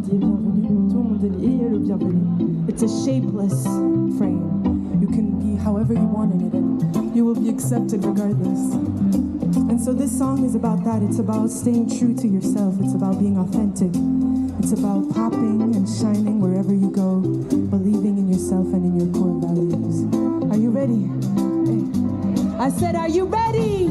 monde y est bienvenu. Tout le monde y est le bienvenu. It's a shapeless frame. You can be however you want in it, and you will be accepted regardless. And so this song is about that. It's about staying true to yourself. It's about being authentic. It's about popping and shining wherever you go, believing in yourself and in your core values. Are you ready? I said, are you ready?